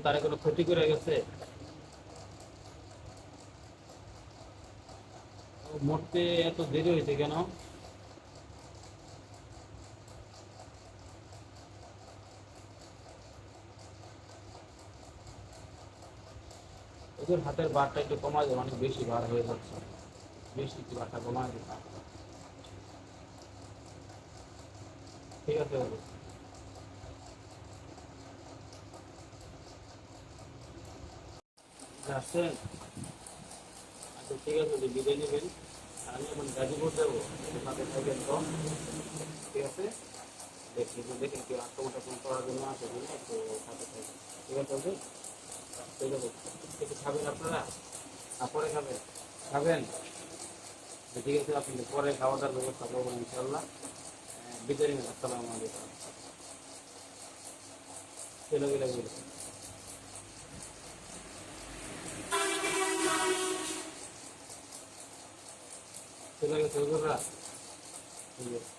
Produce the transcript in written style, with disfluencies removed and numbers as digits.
তারা কোনো ক্ষতি করে গেছে? মরতে এত দেরি হয়েছে কেন? ওদের হাতের বারটা একটু কমায় দেয়, অনেক বেশি বার হয়ে যাচ্ছে। বেশি কি বারটা কমায় দিতে? ঠিক আছে বাবু। আসছেন? আচ্ছা ঠিক আছে, যে বিদায় নেবেন। আর আমি এখন গাজীপুর যাবো, সাথে থাকবেন তো। ঠিক আছে, দেখি দেখেন কেউ আত্মগোপন করার জন্য আসে কিনা, একটু সাথে থাকবেন। ঠিক আছে ওকে? ঠিক আছে। একটু খাবেন আপনারা? পরে খাবেন? খাবেন? ঠিক আছে, আপনি পরে খাওয়া দাওয়ার ব্যবস্থা করবেন ইনশাল্লাহ। বিদায় নেবেন। আসসালামু আলাইকুম। চলে গেলে বলবেন। চলে গেছে হুজুররা? ঠিক আছে।